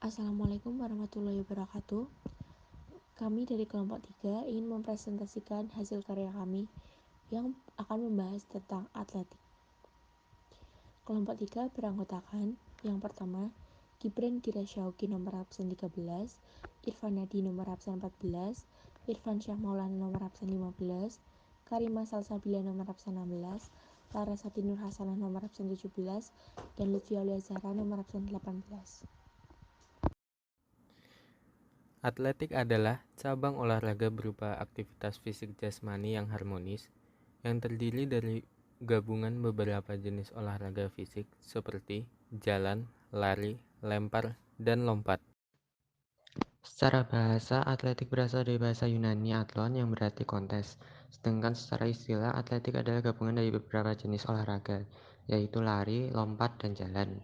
Assalamualaikum warahmatullahi wabarakatuh. Kami dari kelompok 3 ingin mempresentasikan hasil karya kami yang akan membahas tentang atletik. Kelompok 3 beranggotakan yang pertama, Gibran Girasyauqi nomor absen 13, Irfan Nadi nomor absen 14, Irfan Syah Maulana nomor absen 15, Karima Salsabila nomor absen 16, Larasati Nur Hasanah nomor absen 17, dan Lutfi Aulia Zahra nomor absen 18. Atletik adalah cabang olahraga berupa aktivitas fisik jasmani yang harmonis, yang terdiri dari gabungan beberapa jenis olahraga fisik seperti jalan, lari, lempar, dan lompat. Secara bahasa, atletik berasal dari bahasa Yunani athlon yang berarti kontes. Sedangkan secara istilah, atletik adalah gabungan dari beberapa jenis olahraga, yaitu lari, lompat, dan jalan.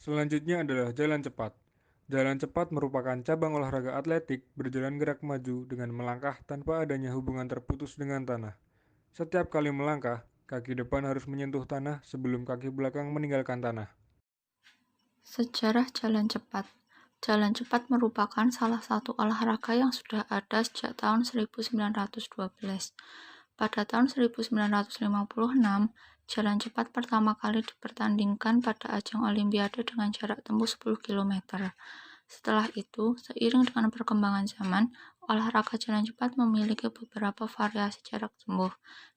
Selanjutnya adalah jalan cepat. Jalan cepat merupakan cabang olahraga atletik berjalan gerak maju dengan melangkah tanpa adanya hubungan terputus dengan tanah. Setiap kali melangkah, kaki depan harus menyentuh tanah sebelum kaki belakang meninggalkan tanah. Sejarah jalan cepat. Jalan cepat merupakan salah satu olahraga yang sudah ada sejak tahun 1912. Pada tahun 1956, jalan cepat pertama kali dipertandingkan pada ajang Olimpiade dengan jarak tempuh 10 km. Setelah itu, seiring dengan perkembangan zaman, olahraga jalan cepat memiliki beberapa variasi jarak tempuh,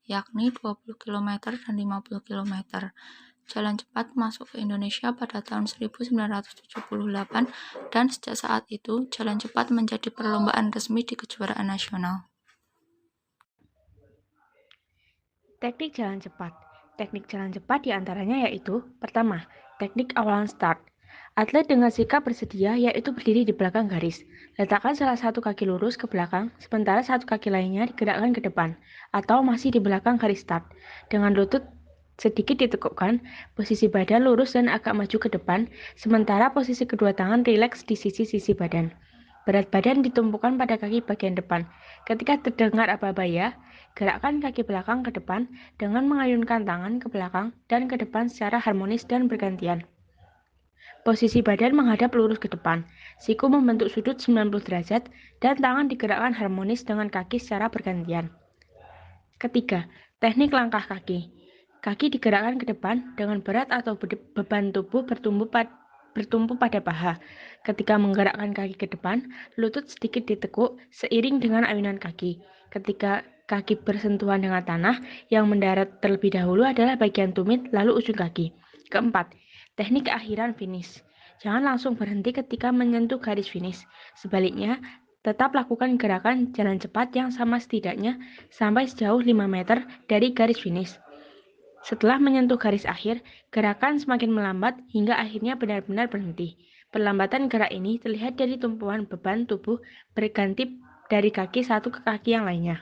yakni 20 km dan 50 km. Jalan cepat masuk ke Indonesia pada tahun 1978 dan sejak saat itu jalan cepat menjadi perlombaan resmi di kejuaraan nasional. Teknik jalan cepat. Teknik jalan cepat diantaranya yaitu: pertama, teknik awalan start. Atlet dengan sikap bersedia yaitu berdiri di belakang garis. Letakkan salah satu kaki lurus ke belakang, sementara satu kaki lainnya digerakkan ke depan, atau masih di belakang garis start. Dengan lutut sedikit ditekukkan, posisi badan lurus dan agak maju ke depan, sementara posisi kedua tangan rileks di sisi-sisi badan. Berat badan ditumpukan pada kaki bagian depan. Ketika terdengar aba-aba ya, gerakkan kaki belakang ke depan dengan mengayunkan tangan ke belakang dan ke depan secara harmonis dan bergantian. Posisi badan menghadap lurus ke depan, siku membentuk sudut 90 derajat, dan tangan digerakkan harmonis dengan kaki secara bergantian. Ketiga, teknik langkah kaki. Kaki digerakkan ke depan dengan berat atau beban tubuh bertumpu pada paha. Ketika menggerakkan kaki ke depan, lutut sedikit ditekuk seiring dengan ayunan kaki. Ketika kaki bersentuhan dengan tanah, yang mendarat terlebih dahulu adalah bagian tumit lalu ujung kaki. Keempat, teknik keakhiran finish. Jangan langsung berhenti ketika menyentuh garis finish. Sebaliknya, tetap lakukan gerakan jalan cepat yang sama setidaknya sampai sejauh 5 meter dari garis finish. Setelah menyentuh garis akhir, gerakan semakin melambat hingga akhirnya benar-benar berhenti. Perlambatan gerak ini terlihat dari tumpuan beban tubuh berganti dari kaki satu ke kaki yang lainnya.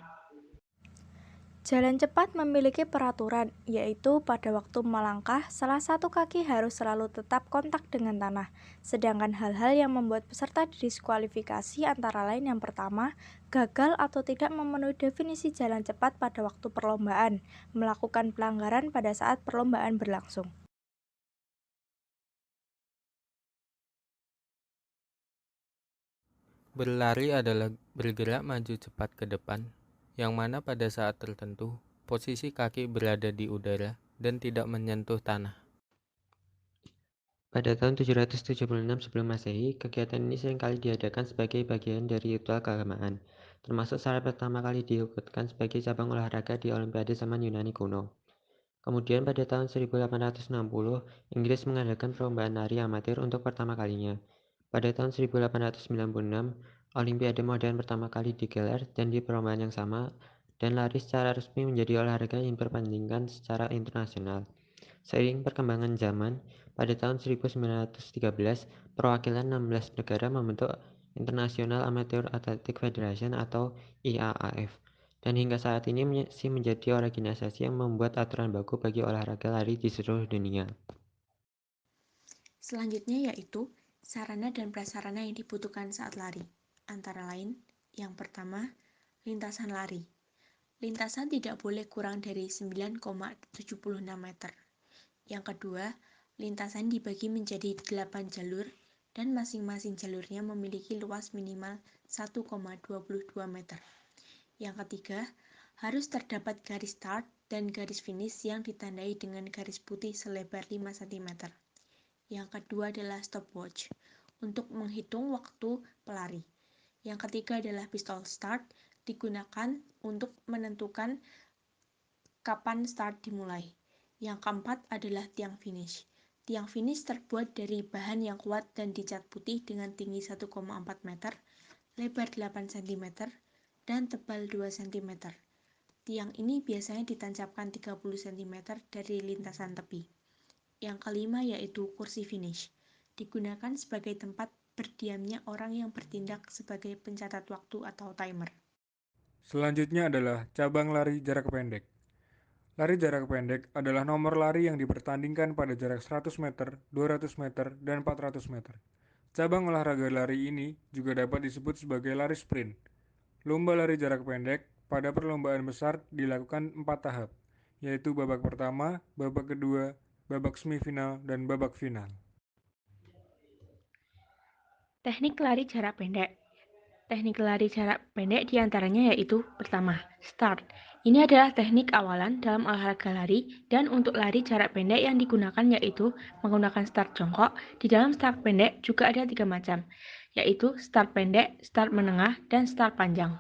Jalan cepat memiliki peraturan, yaitu pada waktu melangkah, salah satu kaki harus selalu tetap kontak dengan tanah. Sedangkan hal-hal yang membuat peserta didiskualifikasi antara lain yang pertama, gagal atau tidak memenuhi definisi jalan cepat pada waktu perlombaan, melakukan pelanggaran pada saat perlombaan berlangsung. Berlari adalah bergerak maju cepat ke depan, yang mana pada saat tertentu posisi kaki berada di udara dan tidak menyentuh tanah. Pada tahun 776 sebelum Masehi, kegiatan ini seringkali diadakan sebagai bagian dari ritual keagamaan, termasuk saat pertama kali diikutkan sebagai cabang olahraga di Olimpiade zaman Yunani kuno. Kemudian pada tahun 1860, Inggris mengadakan perlombaan lari amatir untuk pertama kalinya. Pada tahun 1896, Olimpiade modern pertama kali digelar dan di perlombaan yang sama, dan lari secara resmi menjadi olahraga yang dipertandingkan secara internasional. Seiring perkembangan zaman, pada tahun 1913, perwakilan 16 negara membentuk International Amateur Athletic Federation atau IAAF. Dan hingga saat ini masih menjadi organisasi yang membuat aturan baku bagi olahraga lari di seluruh dunia. Selanjutnya yaitu sarana dan prasarana yang dibutuhkan saat lari. Antara lain, yang pertama, lintasan lari. lintasan tidak boleh kurang dari 9,76 meter. Yang kedua, lintasan dibagi menjadi 8 jalur dan masing-masing jalurnya memiliki luas minimal 1,22 meter. Yang ketiga, harus terdapat garis start dan garis finish yang ditandai dengan garis putih selebar 5 cm. Yang kedua adalah stopwatch untuk menghitung waktu pelari. Yang ketiga adalah pistol start, digunakan untuk menentukan kapan start dimulai. Yang keempat adalah tiang finish. Tiang finish terbuat dari bahan yang kuat dan dicat putih dengan tinggi 1,4 meter, lebar 8 cm, dan tebal 2 cm. Tiang ini biasanya ditancapkan 30 cm dari lintasan tepi. Yang kelima yaitu kursi finish. Digunakan sebagai tempat berdiamnya orang yang bertindak sebagai pencatat waktu atau timer. Selanjutnya adalah cabang lari jarak pendek. Lari jarak pendek adalah nomor lari yang dipertandingkan pada jarak 100 meter, 200 meter, dan 400 meter. Cabang olahraga lari ini juga dapat disebut sebagai lari sprint. Lomba lari jarak pendek pada perlombaan besar dilakukan 4 tahap, yaitu babak pertama, babak kedua, babak semifinal, dan babak final. Teknik lari jarak pendek. Teknik lari jarak pendek diantaranya yaitu pertama, start. Ini adalah teknik awalan dalam olahraga lari dan untuk lari jarak pendek yang digunakan yaitu menggunakan start jongkok. Di dalam start pendek juga ada 3 macam, yaitu start pendek, start menengah, dan start panjang.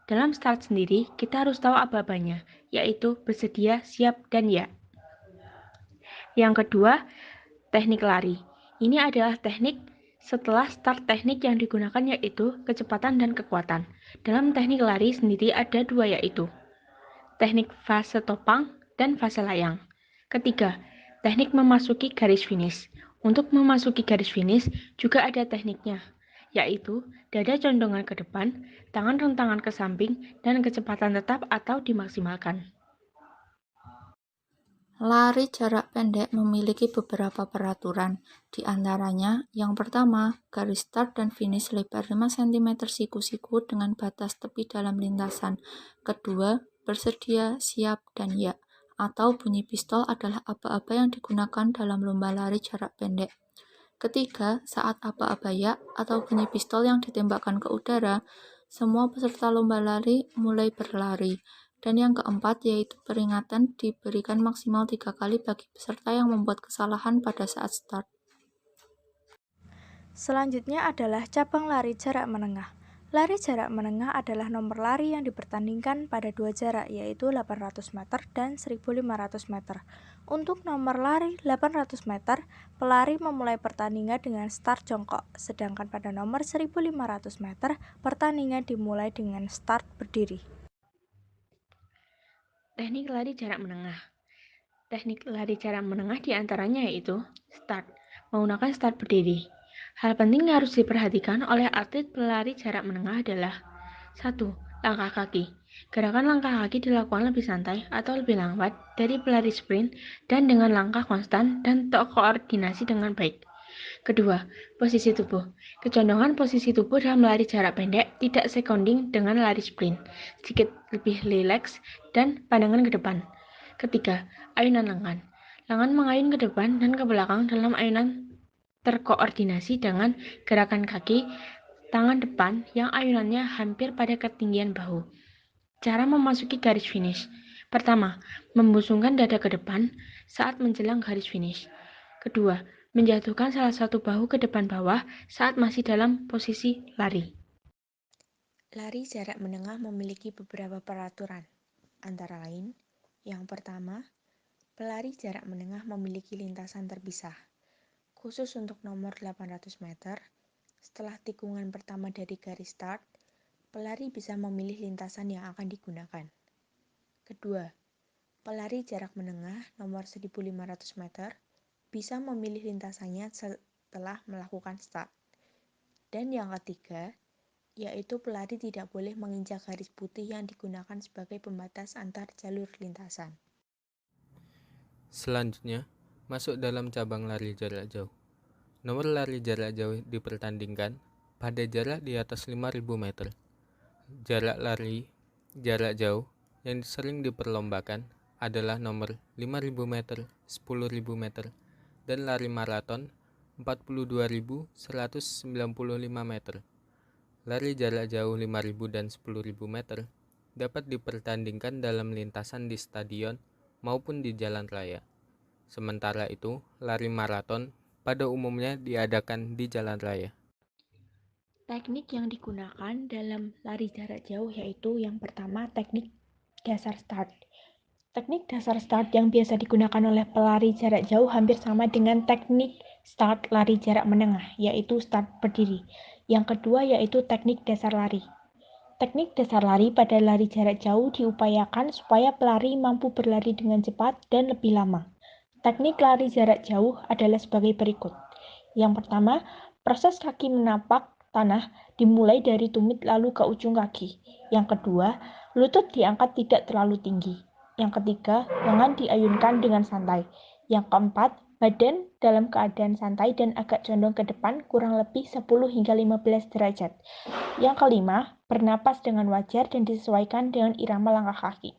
Dalam start sendiri, kita harus tahu aba-abanya, yaitu bersedia, siap, dan ya. Yang kedua, teknik lari. Ini adalah teknik setelah start. Teknik yang digunakan yaitu kecepatan dan kekuatan. Dalam teknik lari sendiri ada 2 yaitu teknik fase topang dan fase layang. Ketiga, teknik memasuki garis finish. Untuk memasuki garis finish juga ada tekniknya, yaitu dada condongan ke depan, tangan rentangan ke samping, dan kecepatan tetap atau dimaksimalkan. Lari jarak pendek memiliki beberapa peraturan, di antaranya yang pertama, garis start dan finish lebar 5 cm siku-siku dengan batas tepi dalam lintasan. Kedua, bersedia, siap, dan ya, atau bunyi pistol adalah aba-aba yang digunakan dalam lomba lari jarak pendek. Ketiga, saat aba-aba ya atau bunyi pistol yang ditembakkan ke udara, semua peserta lomba lari mulai berlari. Dan yang keempat yaitu peringatan diberikan maksimal 3 kali bagi peserta yang membuat kesalahan pada saat start. Selanjutnya adalah cabang lari jarak menengah. Lari jarak menengah adalah nomor lari yang dipertandingkan pada 2 jarak yaitu 800 meter dan 1500 meter. Untuk nomor lari 800 meter, pelari memulai pertandingan dengan start jongkok, sedangkan pada nomor 1500 meter, pertandingan dimulai dengan start berdiri. Teknik lari jarak menengah. Teknik lari jarak menengah diantaranya yaitu start, menggunakan start berdiri. Hal penting yang harus diperhatikan oleh atlet pelari jarak menengah adalah 1. Langkah kaki. Gerakan langkah kaki dilakukan lebih santai atau lebih lambat dari pelari sprint dan dengan langkah konstan dan terkoordinasi dengan baik. Kedua, posisi tubuh. Kecondongan posisi tubuh dalam lari jarak pendek tidak sekonding dengan lari sprint, sedikit lebih rileks dan pandangan ke depan. Ketiga, ayunan lengan. Lengan mengayun ke depan dan ke belakang dalam ayunan terkoordinasi dengan gerakan kaki tangan depan yang ayunannya hampir pada ketinggian bahu. Cara memasuki garis finish. Pertama, membusungkan dada ke depan saat menjelang garis finish. Kedua, menjatuhkan salah satu bahu ke depan bawah saat masih dalam posisi lari. Lari jarak menengah memiliki beberapa peraturan, antara lain, yang pertama, pelari jarak menengah memiliki lintasan terpisah. Khusus untuk nomor 800 meter, setelah tikungan pertama dari garis start, pelari bisa memilih lintasan yang akan digunakan. Kedua, pelari jarak menengah nomor 1500 meter bisa memilih lintasannya setelah melakukan start. Dan yang ketiga, yaitu pelari tidak boleh menginjak garis putih yang digunakan sebagai pembatas antar jalur lintasan. Selanjutnya, masuk dalam cabang lari jarak jauh. Nomor lari jarak jauh dipertandingkan pada jarak di atas 5.000 meter. Jarak lari jarak jauh yang sering diperlombakan adalah nomor 5.000 meter, 10.000 meter, dan lari maraton 42.195 meter. Lari jarak jauh 5.000 dan 10.000 meter dapat dipertandingkan dalam lintasan di stadion maupun di jalan raya. Sementara itu, lari maraton pada umumnya diadakan di jalan raya. Teknik yang digunakan dalam lari jarak jauh yaitu yang pertama teknik dasar start. Teknik dasar start yang biasa digunakan oleh pelari jarak jauh hampir sama dengan teknik start lari jarak menengah, yaitu start berdiri. Yang kedua yaitu teknik dasar lari. Teknik dasar lari pada lari jarak jauh diupayakan supaya pelari mampu berlari dengan cepat dan lebih lama. Teknik lari jarak jauh adalah sebagai berikut. Yang pertama, proses kaki menapak tanah dimulai dari tumit lalu ke ujung kaki. Yang kedua, lutut diangkat tidak terlalu tinggi. Yang ketiga, lengan diayunkan dengan santai. Yang keempat, badan dalam keadaan santai dan agak condong ke depan kurang lebih 10 hingga 15 derajat. Yang kelima, bernapas dengan wajar dan disesuaikan dengan irama langkah kaki.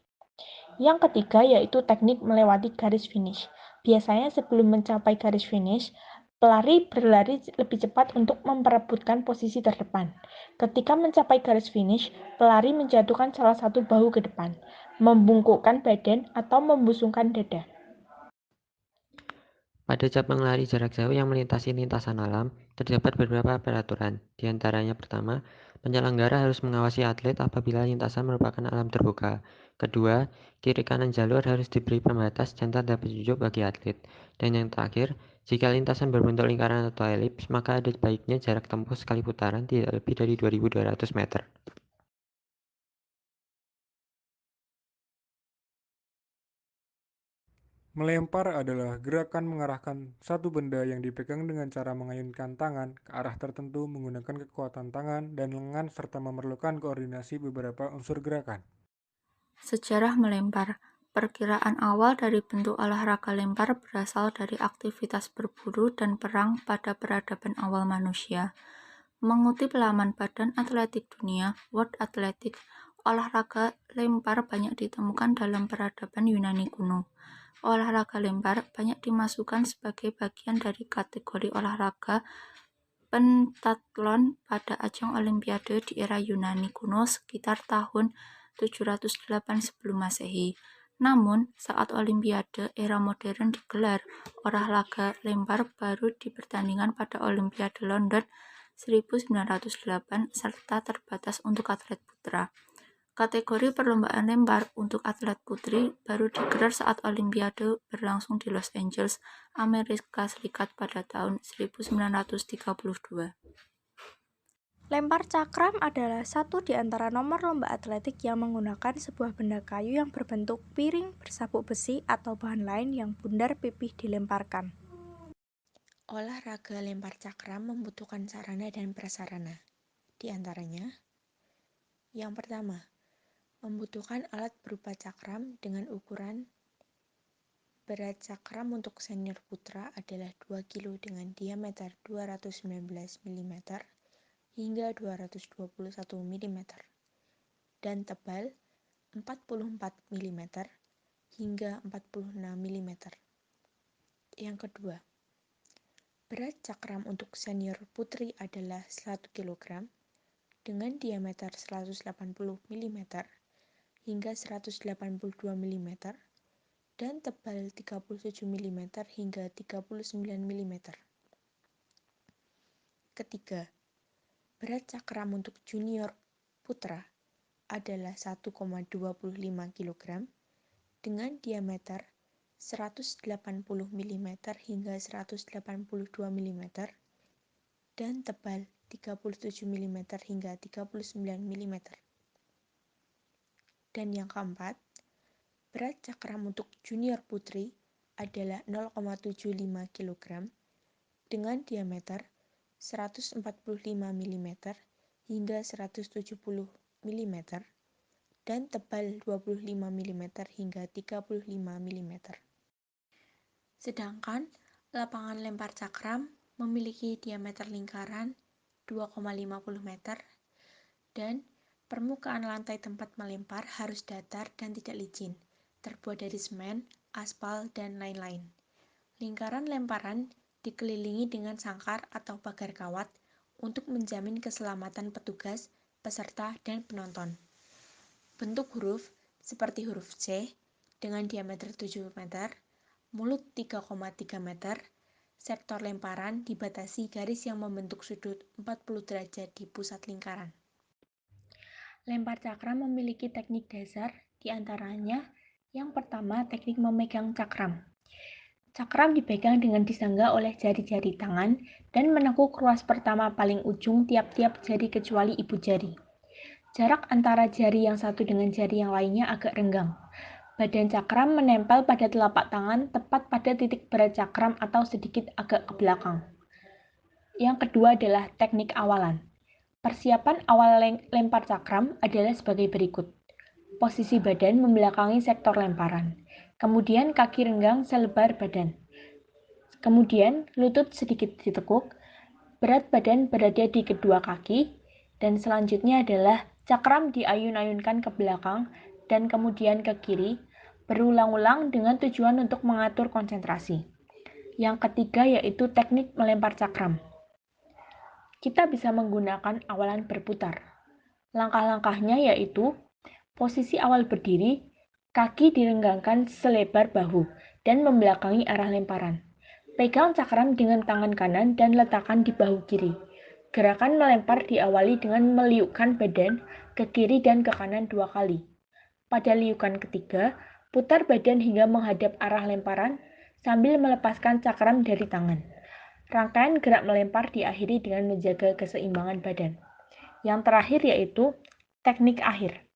Yang ketiga yaitu teknik melewati garis finish. Biasanya sebelum mencapai garis finish, pelari berlari lebih cepat untuk memperebutkan posisi terdepan. Ketika mencapai garis finish, pelari menjatuhkan salah satu bahu ke depan, membungkukkan badan atau membusungkan dada. Pada cabang lari jarak jauh yang melintasi lintasan alam, terdapat beberapa peraturan. Di antaranya pertama, penyelenggara harus mengawasi atlet apabila lintasan merupakan alam terbuka. Kedua, kiri kanan jalur harus diberi pembatas dan tanda petunjuk bagi atlet. Dan yang terakhir, jika lintasan berbentuk lingkaran atau elips, maka ada baiknya jarak tempuh sekali putaran tidak lebih dari 2.200 meter. Melempar adalah gerakan mengarahkan satu benda yang dipegang dengan cara mengayunkan tangan ke arah tertentu menggunakan kekuatan tangan dan lengan serta memerlukan koordinasi beberapa unsur gerakan. Sejarah melempar. Perkiraan awal dari bentuk olahraga lempar berasal dari aktivitas berburu dan perang pada peradaban awal manusia. Mengutip laman Badan Atletik Dunia, World Athletics, olahraga lempar banyak ditemukan dalam peradaban Yunani kuno. Olahraga lempar banyak dimasukkan sebagai bagian dari kategori olahraga pentatlon pada ajang Olimpiade di era Yunani kuno sekitar tahun 708 sebelum Masehi. Namun, saat Olimpiade era modern digelar, olahraga lempar baru di pertandingan pada Olimpiade London 1908 serta terbatas untuk atlet putra. Kategori perlombaan lempar untuk atlet putri baru digelar saat Olimpiade berlangsung di Los Angeles, Amerika Serikat pada tahun 1932. Lempar cakram adalah satu di antara nomor lomba atletik yang menggunakan sebuah benda kayu yang berbentuk piring bersabuk besi atau bahan lain yang bundar pipih dilemparkan. Olahraga lempar cakram membutuhkan sarana dan prasarana. Di antaranya, yang pertama, membutuhkan alat berupa cakram dengan ukuran berat cakram untuk senior putra adalah 2 kg dengan diameter 219 mm hingga 221 mm dan tebal 44 mm hingga 46 mm. Yang kedua, berat cakram untuk senior putri adalah 1 kg dengan diameter 180 mm hingga 182 mm dan tebal 37 mm hingga 39 mm. Ketiga, berat cakram untuk junior putra adalah 1,25 kg dengan diameter 180 mm hingga 182 mm dan tebal 37 mm hingga 39 mm. Dan yang keempat, berat cakram untuk junior putri adalah 0,75 kg dengan diameter 145 mm hingga 170 mm dan tebal 25 mm hingga 35 mm. Sedangkan lapangan lempar cakram memiliki diameter lingkaran 2,50 meter dan Permukaan lantai tempat melempar harus datar dan tidak licin, terbuat dari semen, aspal, dan lain-lain. Lingkaran lemparan dikelilingi dengan sangkar atau pagar kawat untuk menjamin keselamatan petugas, peserta, dan penonton. Bentuk huruf seperti huruf C dengan diameter 7 meter, mulut 3,3 meter, sektor lemparan dibatasi garis yang membentuk sudut 40 derajat di pusat lingkaran. Lempar cakram memiliki teknik dasar, di antaranya yang pertama teknik memegang cakram. Cakram dipegang dengan disangga oleh jari-jari tangan dan menekuk ruas pertama paling ujung tiap-tiap jari kecuali ibu jari. Jarak antara jari yang satu dengan jari yang lainnya agak renggang. Badan cakram menempel pada telapak tangan tepat pada titik berat cakram atau sedikit agak ke belakang. Yang kedua adalah teknik awalan. Persiapan awal lempar cakram adalah sebagai berikut. Posisi badan membelakangi sektor lemparan. Kemudian kaki renggang selebar badan. Kemudian lutut sedikit ditekuk. Berat badan berada di kedua kaki. Dan selanjutnya adalah cakram diayun-ayunkan ke belakang dan kemudian ke kiri, berulang-ulang dengan tujuan untuk mengatur konsentrasi. Yang ketiga yaitu teknik melempar cakram. Kita bisa menggunakan awalan berputar. Langkah-langkahnya yaitu posisi awal berdiri, kaki direnggangkan selebar bahu dan membelakangi arah lemparan. Pegang cakram dengan tangan kanan dan letakkan di bahu kiri. Gerakan melempar diawali dengan meliukkan badan ke kiri dan ke kanan 2 kali. Pada liukan ketiga, putar badan hingga menghadap arah lemparan sambil melepaskan cakram dari tangan. Rangkaian gerak melempar diakhiri dengan menjaga keseimbangan badan. Yang terakhir yaitu teknik akhir.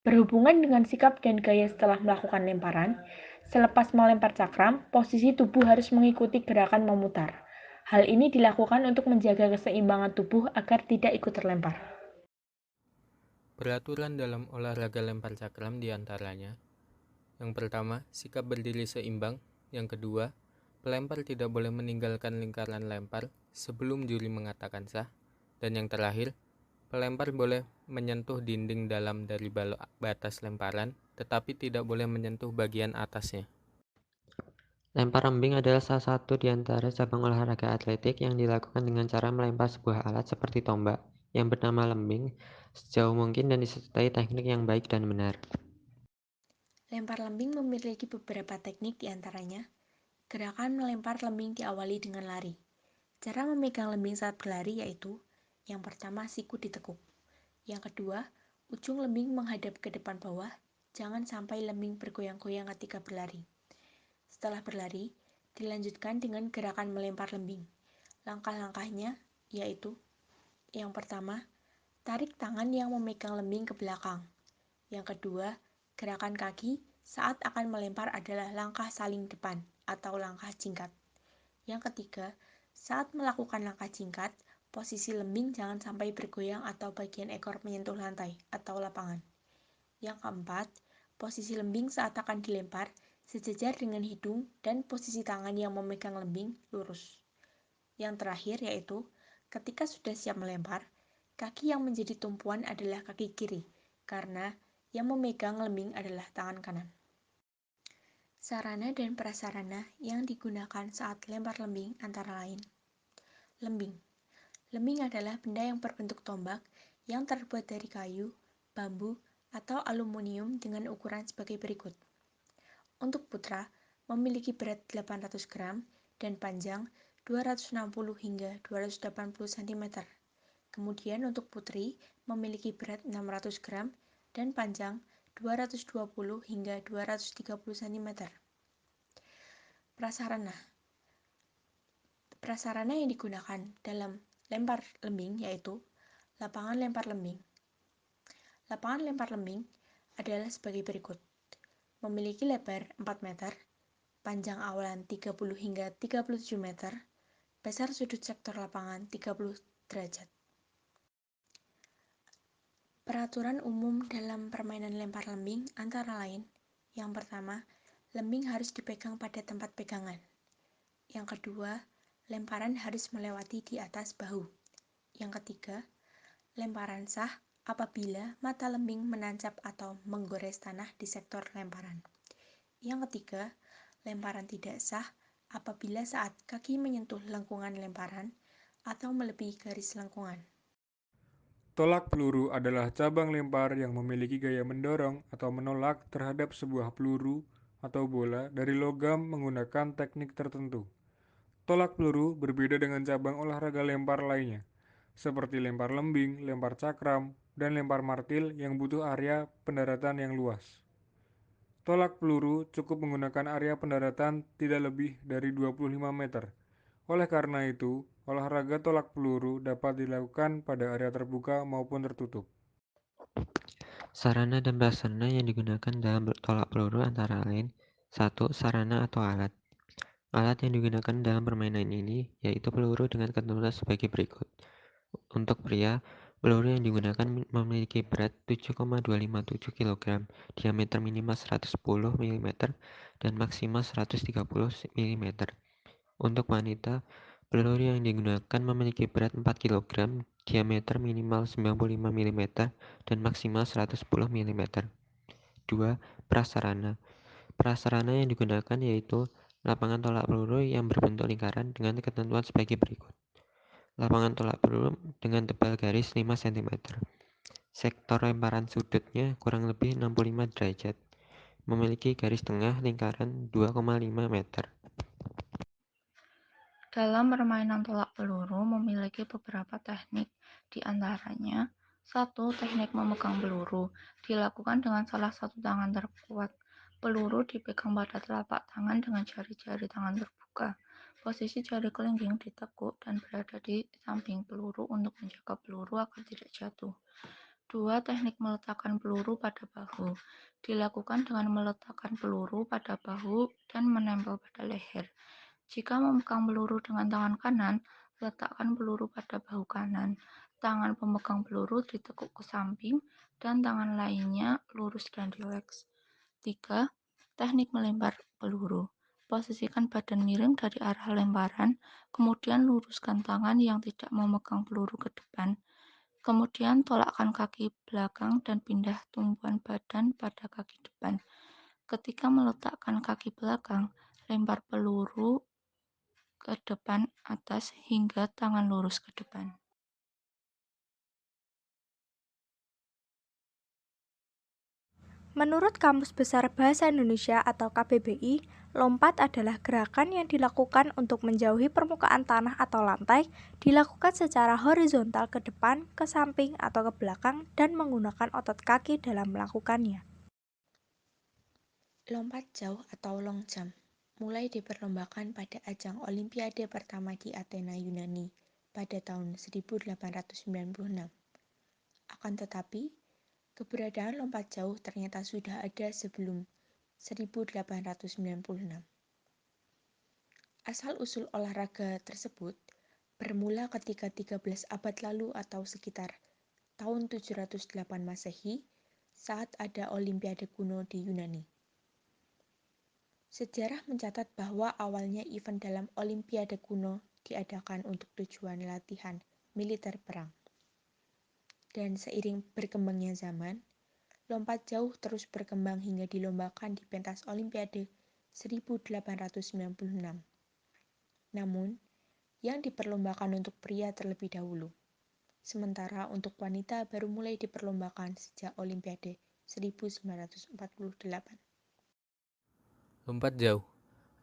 Berhubungan dengan sikap dan gaya setelah melakukan lemparan, selepas melempar cakram, posisi tubuh harus mengikuti gerakan memutar. Hal ini dilakukan untuk menjaga keseimbangan tubuh agar tidak ikut terlempar. Peraturan dalam olahraga lempar cakram diantaranya: yang pertama, sikap berdiri seimbang. Yang kedua, pelempar tidak boleh meninggalkan lingkaran lempar sebelum juri mengatakan sah. Dan yang terakhir, pelempar boleh menyentuh dinding dalam dari batas lemparan, tetapi tidak boleh menyentuh bagian atasnya. Lempar lembing adalah salah satu di antara cabang olahraga atletik yang dilakukan dengan cara melempar sebuah alat seperti tombak yang bernama lembing sejauh mungkin dan disertai teknik yang baik dan benar. Lempar lembing memiliki beberapa teknik di antaranya. Gerakan melempar lembing diawali dengan lari. Cara memegang lembing saat berlari yaitu: yang pertama, siku ditekuk. Yang kedua, ujung lembing menghadap ke depan bawah, jangan sampai lembing bergoyang-goyang ketika berlari. Setelah berlari, dilanjutkan dengan gerakan melempar lembing. Langkah-langkahnya yaitu: yang pertama, tarik tangan yang memegang lembing ke belakang. Yang kedua, gerakan kaki saat akan melempar adalah langkah saling depan atau langkah jingkat. Yang ketiga, saat melakukan langkah jingkat, posisi lembing jangan sampai bergoyang atau bagian ekor menyentuh lantai atau lapangan. Yang keempat, posisi lembing saat akan dilempar sejajar dengan hidung dan posisi tangan yang memegang lembing lurus. Yang terakhir yaitu, ketika sudah siap melempar, kaki yang menjadi tumpuan adalah kaki kiri, karena yang memegang lembing adalah tangan kanan. Sarana dan prasarana yang digunakan saat lempar lembing antara lain: lembing. Lembing adalah benda yang berbentuk tombak yang terbuat dari kayu, bambu, atau aluminium dengan ukuran sebagai berikut. Untuk putra, memiliki berat 800 gram dan panjang 260 hingga 280 cm. Kemudian untuk putri, memiliki berat 600 gram dan panjang 220 hingga 230 cm. Prasarana yang digunakan dalam lempar lembing yaitu lapangan lempar lembing. Lapangan lempar lembing adalah sebagai berikut. Memiliki lebar 4 meter, panjang awalan 30 hingga 37 meter, besar sudut sektor lapangan 30 derajat. Peraturan umum dalam permainan lempar lembing antara lain: yang pertama, lembing harus dipegang pada tempat pegangan. Yang kedua, lemparan harus melewati di atas bahu. Yang ketiga, lemparan sah apabila mata lembing menancap atau menggores tanah di sektor lemparan. Yang ketiga, lemparan tidak sah apabila saat kaki menyentuh lengkungan lemparan atau melebihi garis lengkungan. Tolak peluru adalah cabang lempar yang memiliki gaya mendorong atau menolak terhadap sebuah peluru atau bola dari logam menggunakan teknik tertentu. Tolak peluru berbeda dengan cabang olahraga lempar lainnya, seperti lempar lembing, lempar cakram, dan lempar martil yang butuh area pendaratan yang luas. Tolak peluru cukup menggunakan area pendaratan tidak lebih dari 25 meter. Oleh karena itu, olahraga tolak peluru dapat dilakukan pada area terbuka maupun tertutup. Sarana dan prasarana yang digunakan dalam tolak peluru antara lain 1. Sarana atau alat. Alat yang digunakan dalam permainan ini yaitu peluru dengan ketentuan sebagai berikut. Untuk pria, peluru yang digunakan memiliki berat 7,257 kg, diameter minimal 110 mm, dan maksimal 130 mm. Untuk wanita, peluru yang digunakan memiliki berat 4 kg, diameter minimal 95 mm, dan maksimal 110 mm. 2. Prasarana. Prasarana yang digunakan yaitu lapangan tolak peluru yang berbentuk lingkaran dengan ketentuan sebagai berikut. Lapangan tolak peluru dengan tebal garis 5 cm. Sektor lemparan sudutnya kurang lebih 65 derajat. Memiliki garis tengah lingkaran 2,5 meter. Dalam permainan tolak peluru memiliki beberapa teknik, di antaranya 1. Teknik memegang peluru, dilakukan dengan salah satu tangan terkuat. Peluru dipegang pada telapak tangan dengan jari-jari tangan terbuka. Posisi jari kelingking ditekuk dan berada di samping peluru untuk menjaga peluru agar tidak jatuh. 2. Teknik meletakkan peluru pada bahu, dilakukan dengan meletakkan peluru pada bahu dan menempel pada leher. Jika memegang peluru dengan tangan kanan, letakkan peluru pada bahu kanan. Tangan pemegang peluru ditekuk ke samping dan tangan lainnya lurus dan rileks. 3. Teknik melempar peluru. Posisikan badan miring dari arah lemparan, kemudian luruskan tangan yang tidak memegang peluru ke depan. Kemudian tolakkan kaki belakang dan pindah tumpuan badan pada kaki depan. Ketika meletakkan kaki belakang, lempar peluru ke depan atas hingga tangan lurus ke depan. Menurut Kamus Besar Bahasa Indonesia atau KBBI, lompat adalah gerakan yang dilakukan untuk menjauhi permukaan tanah atau lantai, dilakukan secara horizontal ke depan, ke samping, atau ke belakang, dan menggunakan otot kaki dalam melakukannya. Lompat jauh atau long jump mulai diperlombakan pada ajang Olimpiade pertama di Athena, Yunani pada tahun 1896. Akan tetapi, keberadaan lompat jauh ternyata sudah ada sebelum 1896. Asal-usul olahraga tersebut bermula ketika 13 abad lalu atau sekitar tahun 708 Masehi saat ada Olimpiade kuno di Yunani. Sejarah mencatat bahwa awalnya event dalam Olimpiade kuno diadakan untuk tujuan latihan militer perang. Dan seiring berkembangnya zaman, lompat jauh terus berkembang hingga dilombakan di pentas Olimpiade 1896. Namun, yang diperlombakan untuk pria terlebih dahulu. Sementara untuk wanita baru mulai diperlombakan sejak Olimpiade 1948. Lompat jauh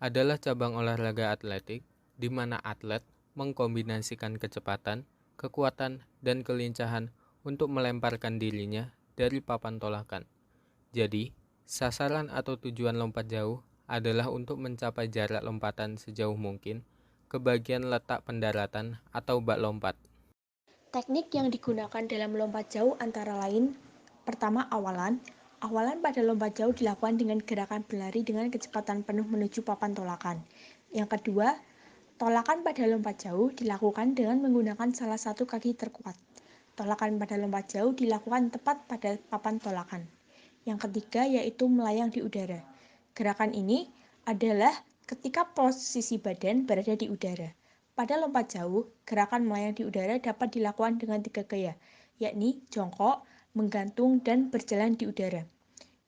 adalah cabang olahraga atletik di mana atlet mengkombinasikan kecepatan, kekuatan, dan kelincahan untuk melemparkan dirinya dari papan tolakan. Jadi, sasaran atau tujuan lompat jauh adalah untuk mencapai jarak lompatan sejauh mungkin ke bagian letak pendaratan atau bak lompat. Teknik yang digunakan dalam lompat jauh antara lain, pertama awalan. Awalan pada lompat jauh dilakukan dengan gerakan berlari dengan kecepatan penuh menuju papan tolakan. Yang kedua, tolakan pada lompat jauh dilakukan dengan menggunakan salah satu kaki terkuat. Tolakan pada lompat jauh dilakukan tepat pada papan tolakan. Yang ketiga yaitu melayang di udara. Gerakan ini adalah ketika posisi badan berada di udara. Pada lompat jauh, gerakan melayang di udara dapat dilakukan dengan 3 gaya, yakni jongkok, menggantung, dan berjalan di udara.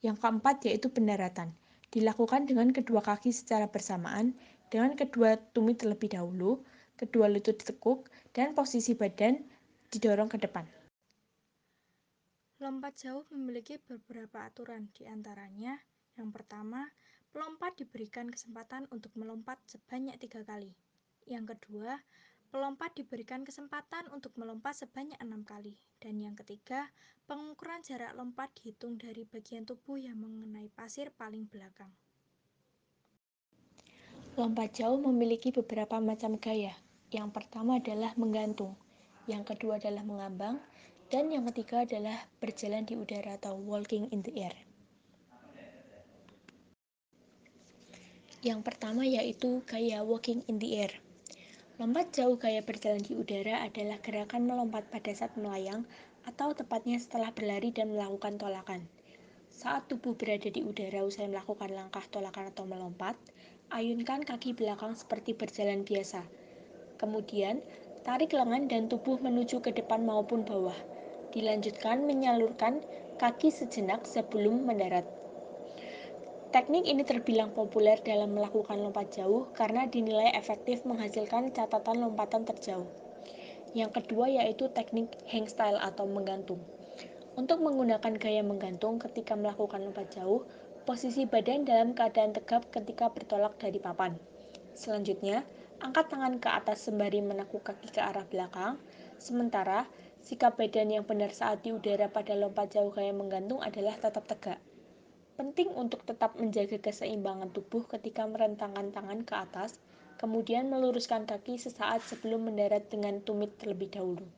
Yang keempat yaitu pendaratan. Dilakukan dengan kedua kaki secara bersamaan, dengan kedua tumit terlebih dahulu, kedua lutut ditekuk, dan posisi badan didorong ke depan. Lompat jauh memiliki beberapa aturan, di antaranya yang pertama, pelompat diberikan kesempatan untuk melompat sebanyak 3 kali. Yang kedua, pelompat diberikan kesempatan untuk melompat sebanyak 6 kali. Dan yang ketiga, pengukuran jarak lompat dihitung dari bagian tubuh yang mengenai pasir paling belakang. Lompat jauh memiliki beberapa macam gaya. Yang pertama adalah menggantung, yang kedua adalah mengambang, dan yang ketiga adalah berjalan di udara atau walking in the air. Yang pertama yaitu gaya walking in the air. Lompat jauh gaya berjalan di udara adalah gerakan melompat pada saat melayang atau tepatnya setelah berlari dan melakukan tolakan. Saat tubuh berada di udara usai melakukan langkah tolakan atau melompat, ayunkan kaki belakang seperti berjalan biasa. Kemudian, tarik lengan dan tubuh menuju ke depan maupun bawah. Dilanjutkan menyalurkan kaki sejenak sebelum mendarat. Teknik ini terbilang populer dalam melakukan lompat jauh karena dinilai efektif menghasilkan catatan lompatan terjauh. Yang kedua yaitu teknik hangstyle atau menggantung. Untuk menggunakan gaya menggantung ketika melakukan lompat jauh, posisi badan dalam keadaan tegap ketika bertolak dari papan. Selanjutnya, angkat tangan ke atas sembari menekuk kaki ke arah belakang. Sementara, sikap badan yang benar saat di udara pada lompat jauh gaya menggantung adalah tetap tegak. Penting untuk tetap menjaga keseimbangan tubuh ketika merentangkan tangan ke atas, kemudian meluruskan kaki sesaat sebelum mendarat dengan tumit terlebih dahulu.